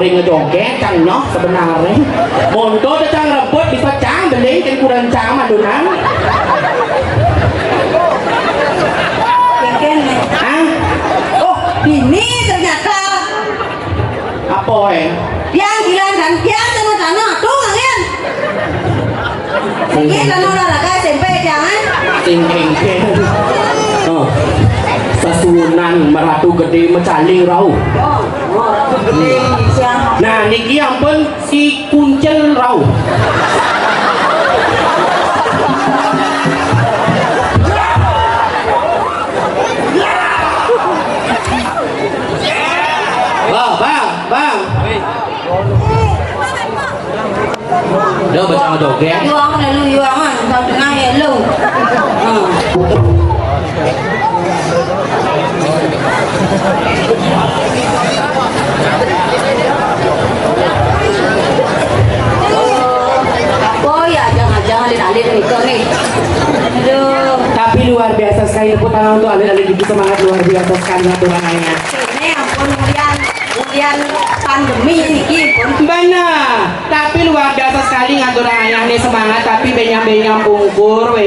boring ngejoget cang nyok sebenarnya mondo cang rebut bisa cang beling kan kurang cang madunan Ken ah oh ini ternyata apa yang hilang dan yang tanah tuh ngangen ini kan olahraga SMP jangan tingking oh sasunan meratu gede mecaling rau nah niki ampun si kuncel rau bang udah baca joget yuang lu yuangan kau tengah ya lu oh ya jangan alih-alih nih aduh tapi luar biasa sekali tepuk tangan untuk alih-alih gitu semangat luar biasa sekali aturannya ini ampun kemudian pandemi ini pun benar tapi luar biasa sekali ngatur ayah nih semangat tapi benyam-benyam bungkur